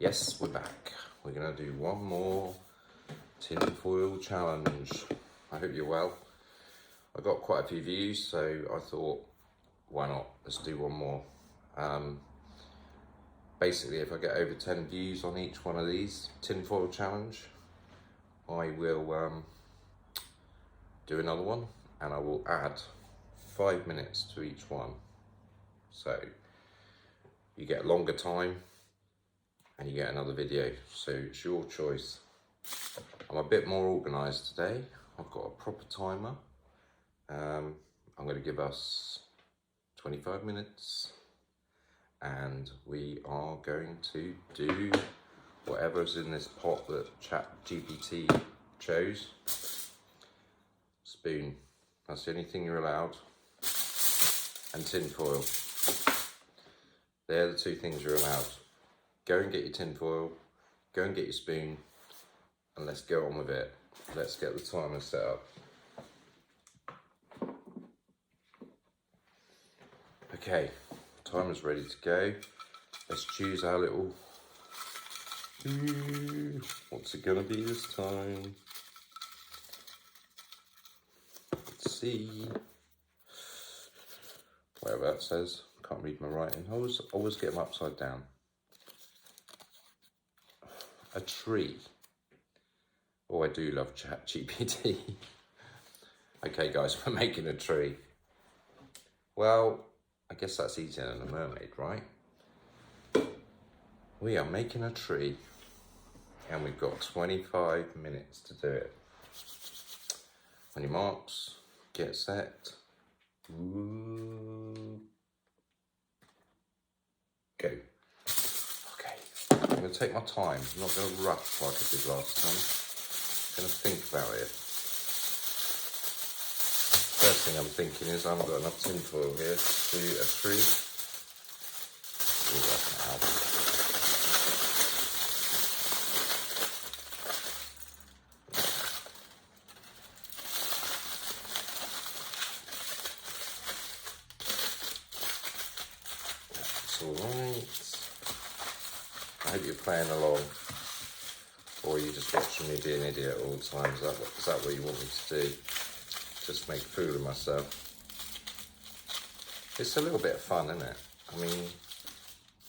Yes, we're back. We're going to do one more tin foil challenge. I hope you're well. I got quite a few views, so I thought, why not? Let's do one more. Basically, if I get over 10 views on each one of these tin foil challenge, I will do another one, and I will add 5 minutes to each one. So you get a longer time and you get another video, so it's your choice. I'm a bit more organised today. I've got a proper timer. I'm going to give us 25 minutes and we are going to do whatever's in this pot that GBT chose. Spoon, that's the only thing you're allowed, and tin foil. They're the two things you're allowed. Go and get your tin foil, go and get your spoon, and let's go on with it. Let's get the timer set up. Okay, timer's ready to go. Let's choose our little, what's it gonna be this time? Let's see. Whatever that says, can't read my writing. Always get them upside down. A tree. Oh, I do love ChatGPT. Okay guys, we're making a tree. Well, I guess that's easier than a mermaid, right? We are making a tree and we've got 25 minutes to do it. On your marks, get set. Ooh. Go. Okay, I'm going to take my time. I'm not going to rush like I did last time. I'm going to think about it. First thing I'm thinking is I haven't got enough tin foil here to do a tree. Ooh, that's now. That's alright. I hope you're playing along, or you just watching me be an idiot all the time. Is that what you want me to do? Just make a fool of myself. It's a little bit of fun, isn't it? I mean,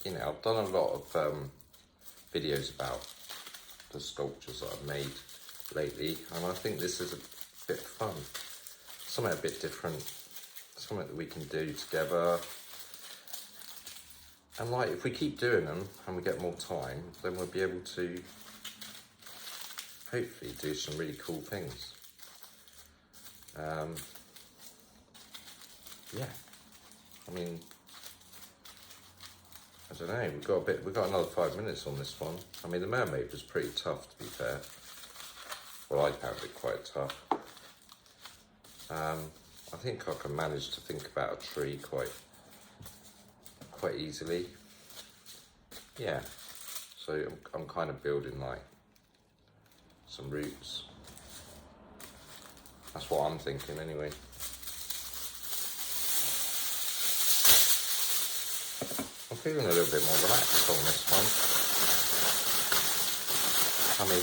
you know, I've done a lot of videos about the sculptures that I've made lately, and I think this is a bit fun. Something a bit different, something that we can do together. And like, if we keep doing them and we get more time, then we'll be able to hopefully do some really cool things. Yeah, I mean, I don't know, we've got another 5 minutes on this one. I mean, the mermaid was pretty tough, to be fair. Well, I found it quite tough. I think I can manage to think about a tree quite easily. Yeah, so I'm kind of building like some roots. That's what I'm thinking anyway. I'm feeling a little bit more relaxed on this one. I mean,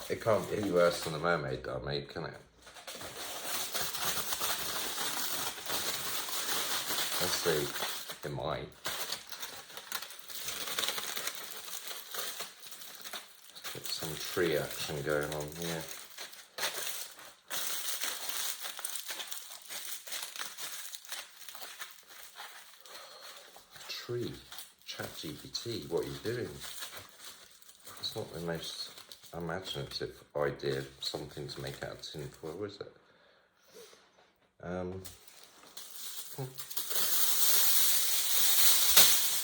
it can't be any worse than the mermaid that I made, can it? Let's see, it might. Let's get some tree action going on here. Tree, ChatGPT, what are you doing? It's not the most imaginative idea, something to make out of tin foil, is it?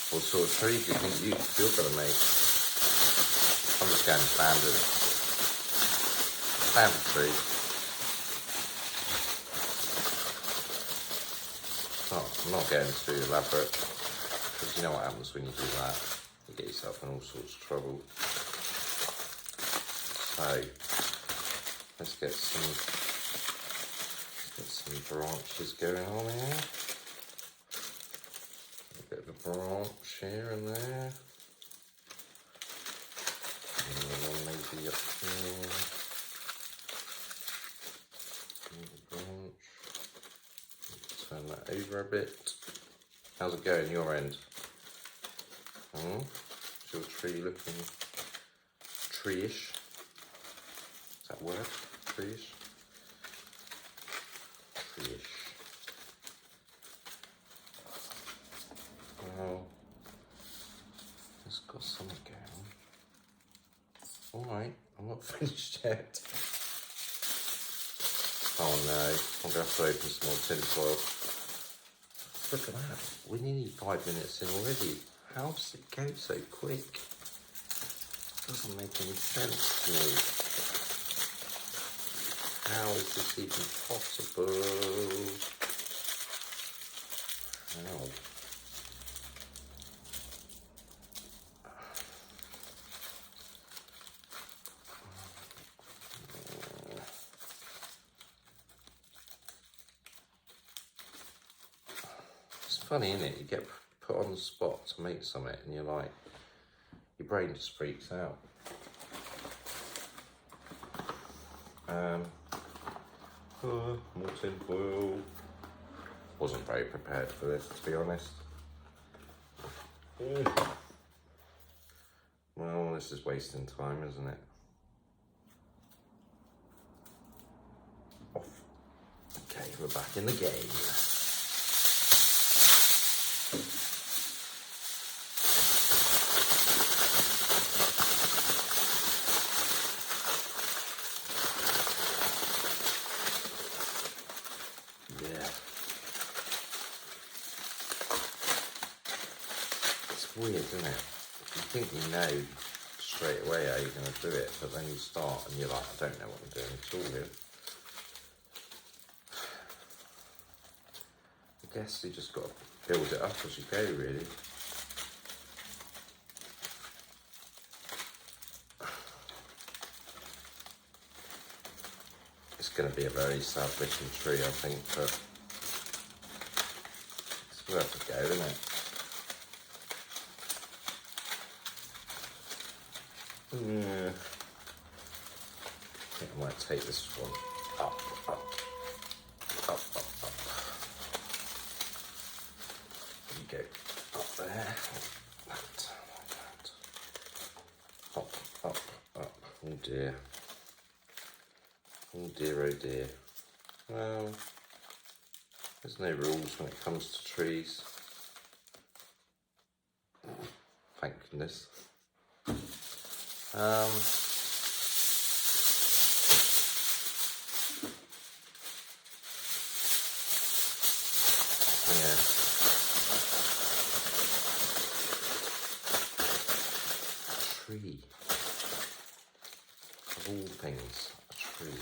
What sort of tree do you think you're going to make? I'm just going standard tree. I'm not getting too elaborate, because you know what happens when you do that. You get yourself in all sorts of trouble. So let's get some branches going on here. A Bit of a branch here and there. Another one maybe up here. Another branch. Turn that over a bit. How's it going your end? Oh, is your tree looking tree-ish? Is that a word? Tree-ish? Tree-ish. Well, it's got something going on. Alright, I'm not finished yet. Oh no, I'm going to have to open some more tin foil. Look at that, we're nearly 5 minutes in already. How does it go so quick? Doesn't make any sense to me. How is this even possible? How? It's funny, isn't it? You get put on the spot to make something and you're like, your brain just freaks out. More tin foil. Wasn't very prepared for this, to be honest. Well, this is wasting time, isn't it? Off. Okay, we're back in the game. Weird, isn't it? You think you know straight away how you're going to do it, but then you start and you're like, I don't know what I'm doing at all here. I guess you just got to build it up as you go, really. It's going to be a very sad looking tree, I think, but it's worth a go, isn't it? Yeah. I think I might take this one up. There you go. Up there. Like that. Up. Oh dear. Oh dear, oh dear. Well, there's no rules when it comes to trees. Thank goodness. Yeah. Tree. Of all things, a tree.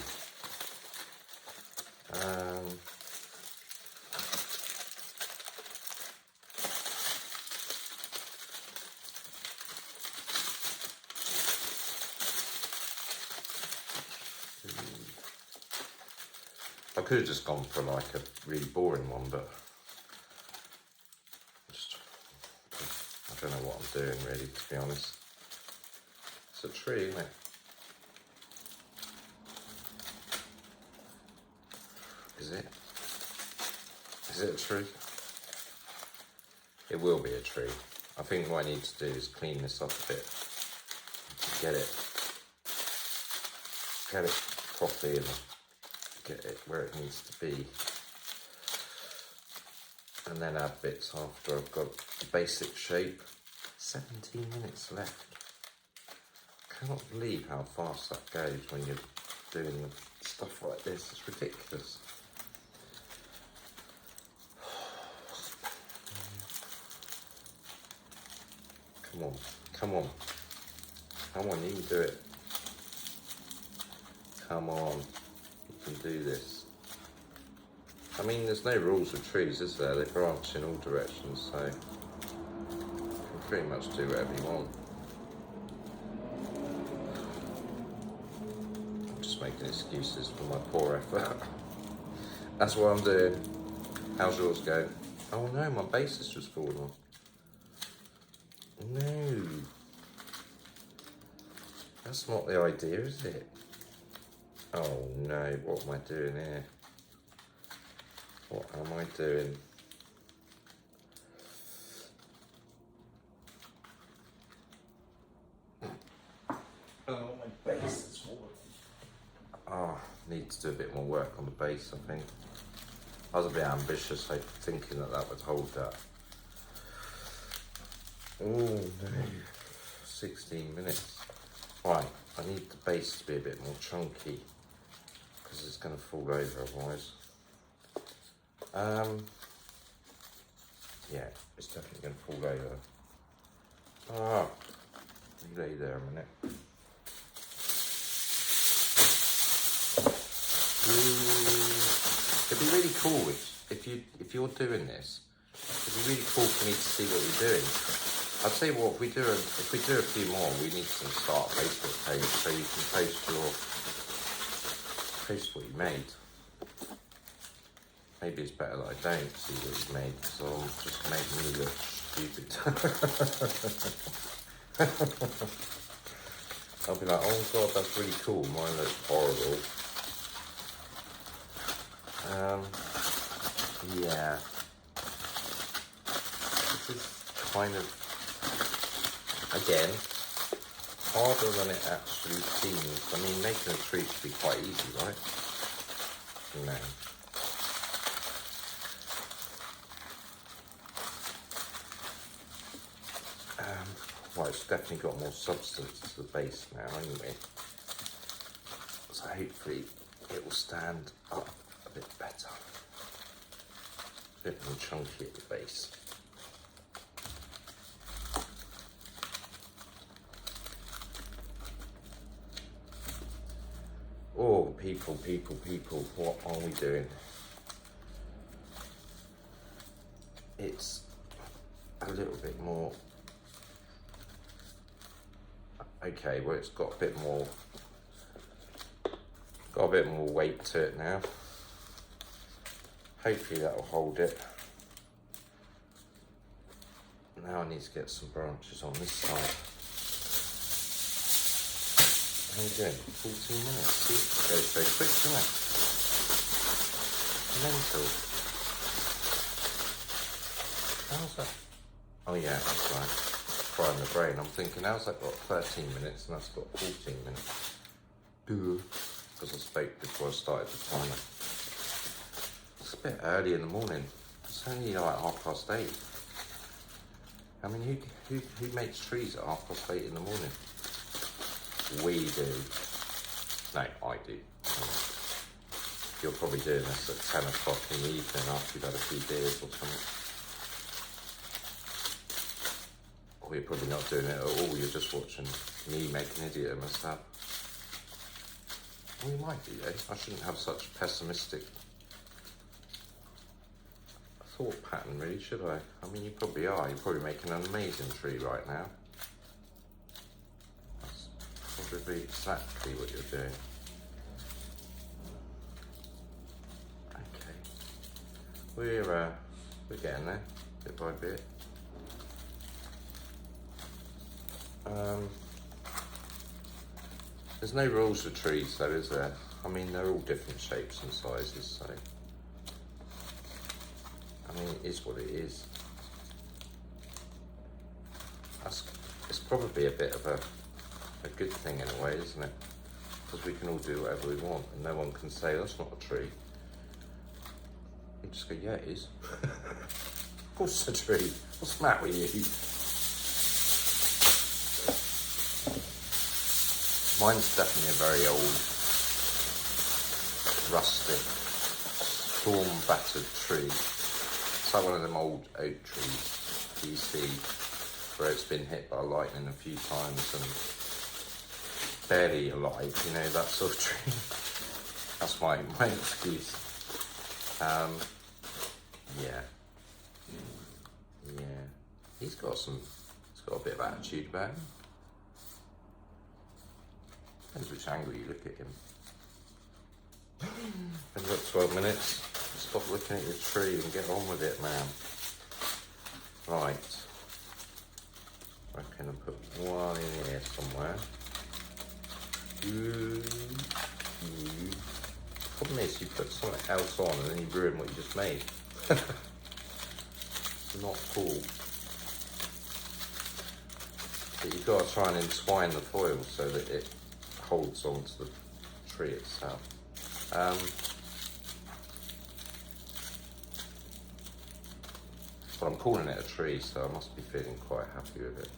I could have just gone for like a really boring one, but I don't know what I'm doing really, to be honest. It's a tree, isn't it? Is it? Is it a tree? It will be a tree. I think what I need to do is clean this up a bit. Get it properly and get it where it needs to be. And then add bits after I've got the basic shape. 17 minutes left. I cannot believe how fast that goes when you're doing stuff like this. It's ridiculous. Come on, you can do it. Come on, you can do this. I mean, there's no rules with trees, is there? They branch in all directions, so you can pretty much do whatever you want. I'm just making excuses for my poor effort. That's what I'm doing. How's yours going? Oh no, my base has just fallen off. No. That's not the idea, is it? Oh no, what am I doing here? What am I doing? Oh, my base is falling. Oh, need to do a bit more work on the base, I think. I was a bit ambitious, like, thinking that that would hold that. Oh no, 16 minutes. Right, I need the base to be a bit more chunky because it's going to fall over otherwise. Yeah, it's definitely going to fall over. Ah, you lay there a minute. It'd be really cool if you're doing this. It'd be really cool for me to see what you're doing. I'll tell you what, if we do a few more, we need to start a Facebook page so you can post what you made. Maybe it's better that I don't see what you made, because I'll just make me look stupid. I'll be like, oh god, that's really cool, mine looks horrible. Yeah. This is kind of, again, harder than it actually seems. I mean, making a tree should be quite easy, right? No. Well, it's definitely got more substance to the base now anyway. So hopefully it will stand up a bit better. A bit more chunky at the base. Oh, people, what are we doing? It's a little bit more, okay, well it's got a bit more weight to it now. Hopefully that will hold it. Now I need to get some branches on this side. How are you doing? 14 minutes. See, it goes very quick, doesn't it? Mental. How's that? Oh yeah, that's right. Frying the brain. I'm thinking, how's that got 13 minutes and that's got 14 minutes? Because I spoke before I started the timer. It's a bit early in the morning. It's only like 8:30. I mean, who makes trees at 8:30 in the morning? We do. No, I do. You're probably doing this at 10 o'clock in the evening after you've had a few beers or something. Or you're probably not doing it at all, you're just watching me make an idiot of myself. Well, you might do, though. I shouldn't have such pessimistic thought pattern, really, should I? I mean, you probably are. You're probably making an amazing tree right now. That's probably exactly what you're doing. Okay. We're getting there, bit by bit. There's no rules for trees though, is there? I mean, they're all different shapes and sizes, so I mean, it is what it is. It's probably a bit of a good thing in a way, isn't it? Because we can all do whatever we want and no one can say that's not a tree. You just go, yeah, it is. Of course it's a tree. What's the matter with you? Mine's definitely a very old, rustic, storm-battered tree. It's like one of them old oak trees you see where it's been hit by lightning a few times and barely alive, you know, that sort of tree. That's my excuse. Yeah. He's got a bit of attitude about him. Depends which angle you look at him. We've got 12 minutes. Stop looking at your tree and get on with it, man. Right. put one in here somewhere. Problem is, you put something else on and then you ruin what you just made. Not cool. But you've got to try and entwine the foil so that it holds onto the tree itself. But I'm calling it a tree, so I must be feeling quite happy with it.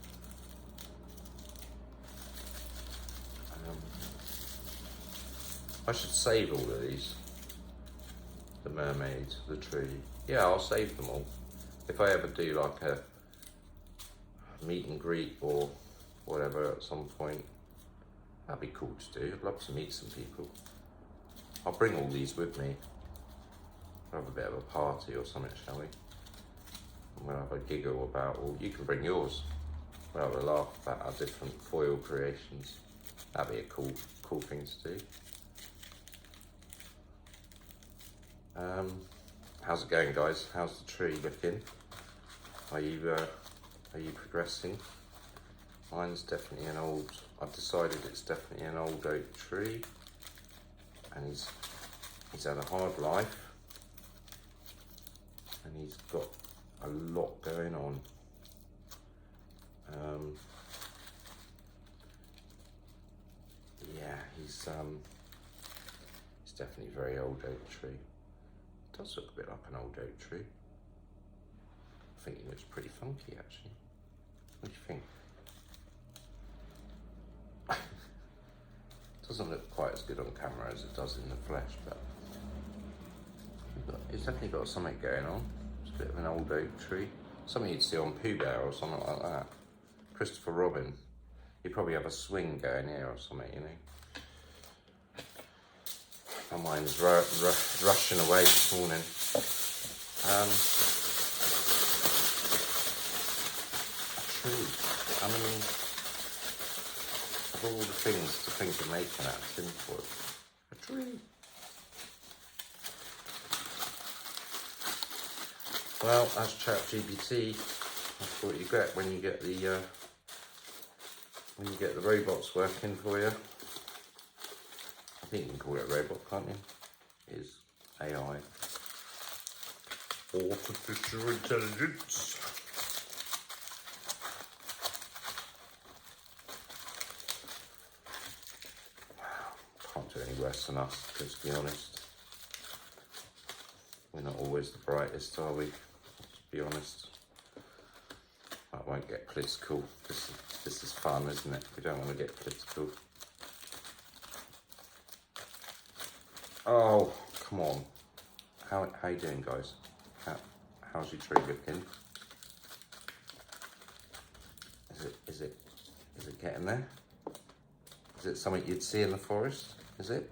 I should save all of these. The mermaid, the tree. Yeah, I'll save them all. If I ever do like a meet and greet or whatever at some point, that'd be cool to do. I'd love to meet some people. I'll bring all these with me. We'll have a bit of a party or something, shall we? And we'll have a giggle about, or you can bring yours. We'll have a laugh about our different foil creations. That'd be a cool thing to do. How's it going, guys? How's the tree looking? Are you progressing? Mine's definitely an old, I've decided it's definitely an old oak tree, and he's had a hard life, and he's got a lot going on. Yeah, he's definitely a very old oak tree. It does look a bit like an old oak tree. I think it looks pretty funky, actually. What do you think? Doesn't look quite as good on camera as it does in the flesh, but it's definitely got something going on. It's a bit of an old oak tree. Something you'd see on Pooh Bear or something like that. Christopher Robin. He'd probably have a swing going here or something, you know. My mind's rushing away this morning. A tree. I mean, of all the things to think of making out of tin foil, a tree. Well, that's ChatGBT. That's what you get when you get the robots working for you. I think you can call it a robot, can't you? It is AI. Artificial intelligence. Can't do any worse than us, because to be honest, we're not always the brightest, are we? To be honest. I won't get political. This is fun, isn't it? We don't want to get political. Oh, come on. How you doing, guys? How's your tree looking? Is it getting there? Is it something you'd see in the forest? Is it?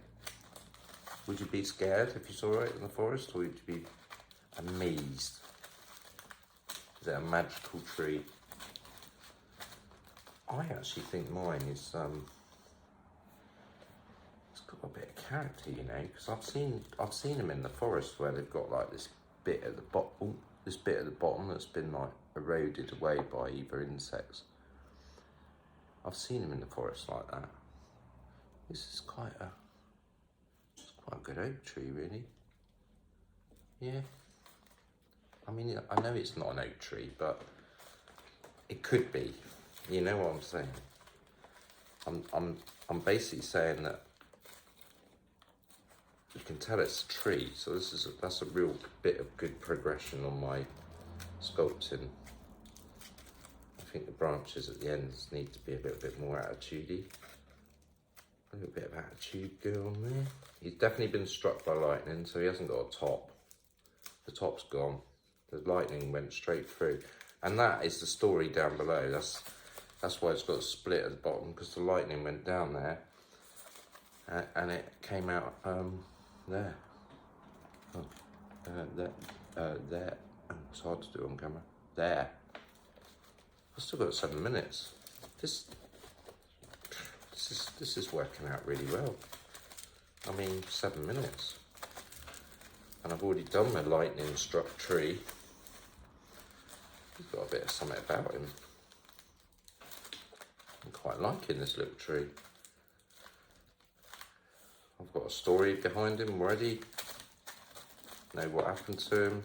Would you be scared if you saw it in the forest, or would you be amazed? Is it a magical tree? I actually think mine is it's got a bit of character, you know, because I've seen them in the forest where they've got like this bit at the bottom, that's been like eroded away by either insects. I've seen them in the forest like that. This is quite a good oak tree, really. Yeah. I mean, I know it's not an oak tree, but it could be. You know what I'm saying? I'm basically saying that you can tell it's a tree, so that's a real bit of good progression on my sculpting. I think the branches at the ends need to be a little bit more attitudey. A little bit of attitude going on there. He's definitely been struck by lightning, so he hasn't got a top. The top's gone. The lightning went straight through. And that is the story down below. That's why it's got a split at the bottom, because the lightning went down there and it came out there. Oh, there. Oh, it's hard to do on camera. There. I've still got 7 minutes. This is working out really well. I mean, 7 minutes. And I've already done my lightning struck tree. He's got a bit of something about him. I'm quite liking this little tree. I've got a story behind him already. Know what happened to him.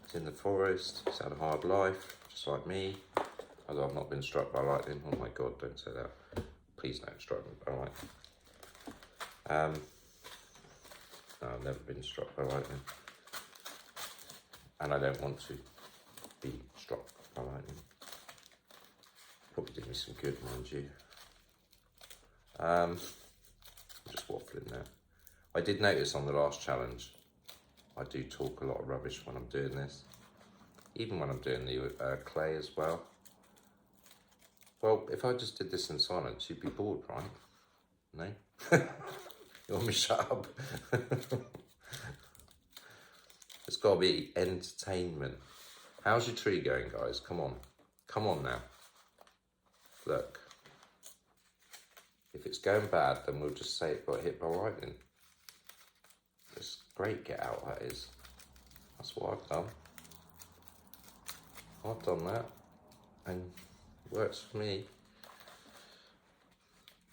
He's in the forest, he's had a hard life, just like me. Although I've not been struck by lightning. Oh my God, don't say that. Please don't strike me by lightning. No, I've never been struck by lightning. And I don't want to be struck by lightning. Probably did me some good, mind you. I'm just waffling there. I did notice on the last challenge, I do talk a lot of rubbish when I'm doing this. Even when I'm doing the clay as well. Well, if I just did this in silence, you'd be bored, right? No? You want me to shut up? It's got to be entertainment. How's your tree going, guys? Come on. Come on now. Look. If it's going bad, then we'll just say it got hit by lightning. It's great get out, that is. That's what I've done. I've done that. And it works for me.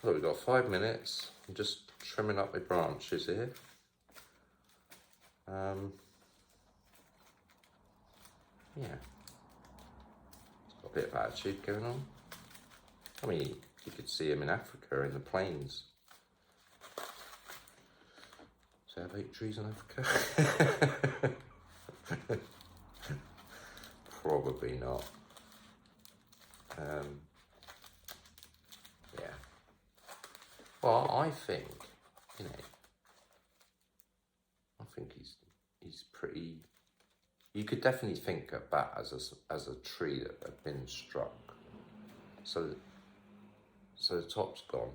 Look, we've got 5 minutes. I'm just trimming up my branches here. Yeah. It's got a bit of attitude going on. I mean, you could see him in Africa, in the plains. So I have 8 trees in Africa? Probably not. Yeah. Well, I think, you know, I think he's pretty. You could definitely think of that as a tree that had been struck. So the top's gone,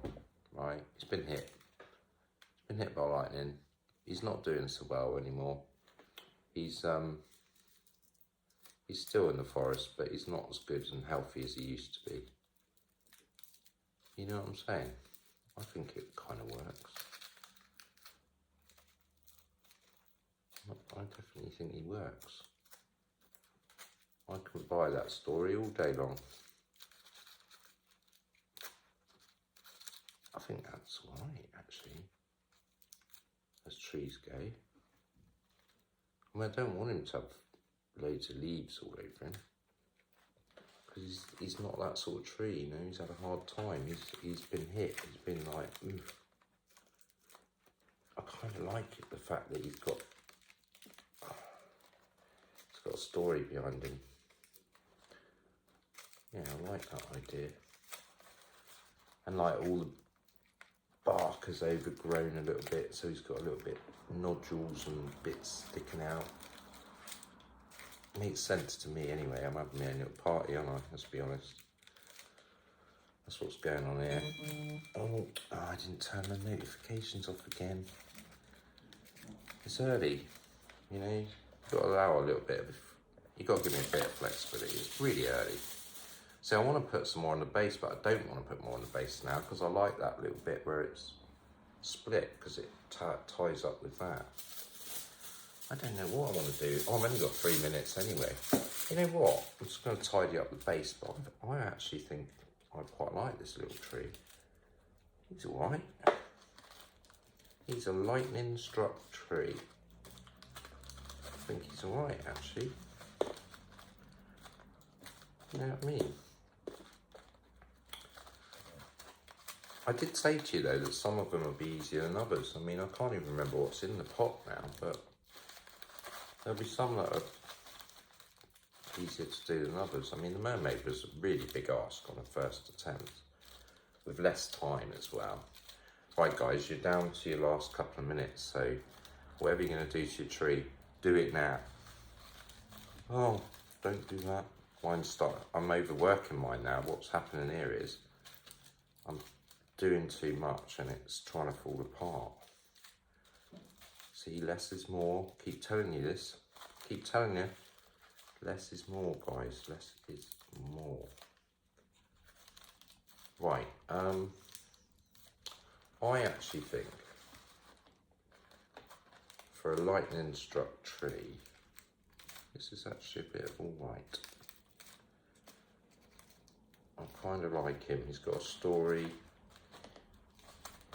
right? He's been hit. He's been hit by lightning. He's not doing so well anymore. He's still in the forest, but he's not as good and healthy as he used to be. You know what I'm saying? I think it kind of works. I definitely think he works. I could buy that story all day long. I think that's right, actually, as trees go. I mean, I don't want him to have loads of leaves all over him, because he's not that sort of tree, you know. He's had a hard time. He's been hit. He's been like, oof. I kind of like it, the fact that he's got a story behind him. Yeah, I like that idea. And like all the bark has overgrown a little bit, so he's got a little bit nodules and bits sticking out. Makes sense to me anyway. I'm having my own little party, aren't I? Let's be honest. That's what's going on here. Oh, I didn't turn the notifications off again. It's early, you know. You've got to allow a little bit of. You've got to give me a bit of flexibility. It's really early. So I want to put some more on the base, but I don't want to put more on the base now, because I like that little bit where it's split, because it ties up with that. I don't know what I want to do. Oh, I've only got 3 minutes anyway. You know what? I'm just going to tidy up the base, but I actually think I quite like this little tree. He's all right. He's a lightning struck tree. I think he's all right, actually. You know what I mean? I did say to you, though, that some of them will be easier than others. I mean, I can't even remember what's in the pot now, but there'll be some that are easier to do than others. I mean, the mermaid was a really big ask on the first attempt, with less time as well. Right, guys, you're down to your last couple of minutes, so whatever you're going to do to your tree, do it now. Oh, don't do that. I'm overworking mine now. What's happening here is I'm doing too much and it's trying to fall apart. See, less is more. Keep telling you this. Keep telling you. Less is more, guys. Less is more. Right. I actually think for a lightning struck tree, this is actually a bit of all right. I kind of like him. He's got a story.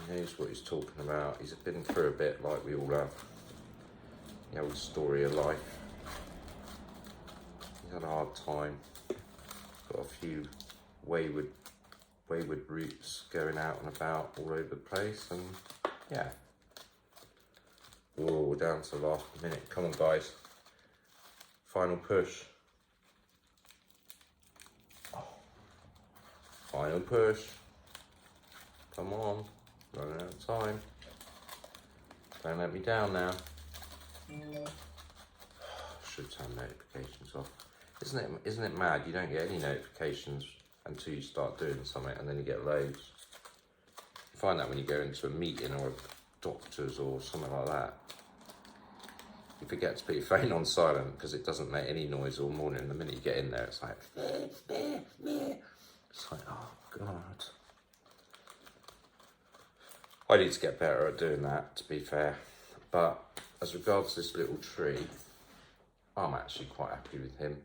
He knows what he's talking about. He's been through a bit like we all have. The old story of life. He's had a hard time. Got a few wayward roots going out and about all over the place, and yeah. Whoa, we're down to the last minute. Come on, guys. Final push. Oh. Final push. Come on. Running out of time. Don't let me down now. Should turn notifications off. Isn't it mad? You don't get any notifications until you start doing something, and then you get loads. You find that when you go into a meeting or a doctor's or something like that. You forget to put your phone on silent because it doesn't make any noise all morning. The minute you get in there, it's like, it's like, oh God. I need to get better at doing that, to be fair. But as regards this little tree, I'm actually quite happy with him.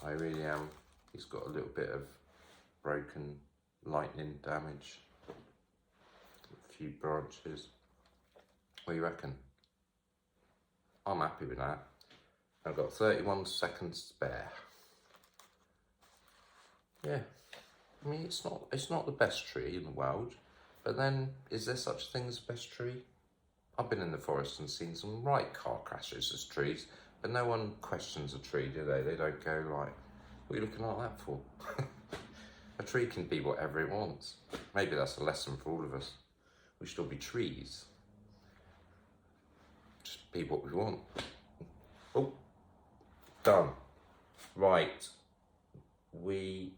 I really am. He's got a little bit of broken lightning damage. A few branches. What do you reckon? I'm happy with that. I've got 31 seconds spare. Yeah, I mean, it's not the best tree in the world, but then, is there such a thing as best tree? I've been in the forest and seen some right car crashes as trees, but no one questions a tree, do they? They don't go like, what are you looking like that for? A tree can be whatever it wants. Maybe that's a lesson for all of us. We should all be trees. Just be what we want. Oh, done. Right, we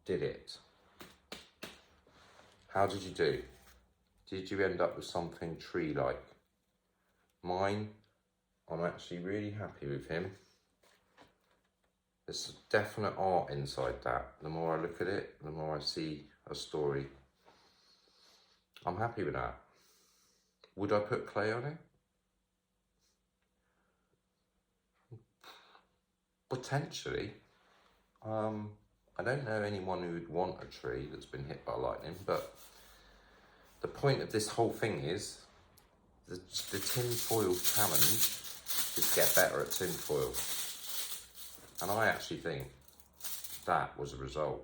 did it. How did you do? Did you end up with something tree-like? Mine, I'm actually really happy with him. There's definite art inside that. The more I look at it, the more I see a story. I'm happy with that. Would I put clay on it? Potentially. I don't know anyone who would want a tree that's been hit by lightning, but the point of this whole thing is the tin foil challenge is get better at tin foil. And I actually think that was a result.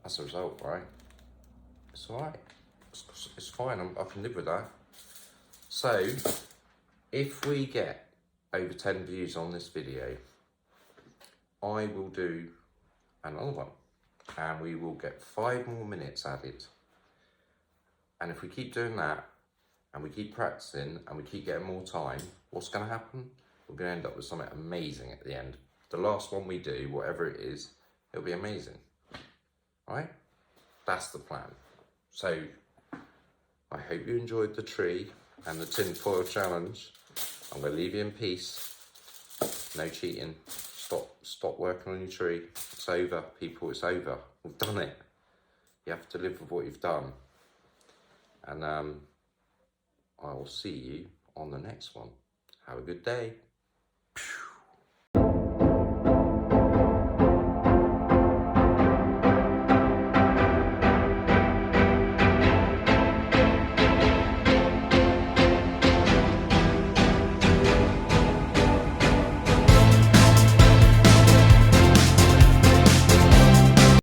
That's a result, right? It's all right. It's fine. I can live with that. So, if we get over 10 views on this video, I will do another one. And we will get 5 more minutes added. And if we keep doing that, and we keep practicing, and we keep getting more time, what's going to happen? We're going to end up with something amazing at the end. The last one we do, whatever it is, it'll be amazing. Right? That's the plan. So, I hope you enjoyed the tree and the tin foil challenge. I'm going to leave you in peace. No cheating. Stop working on your tree. It's over, people. It's over. We've done it. You have to live with what you've done. And I will see you on the next one. Have a good day.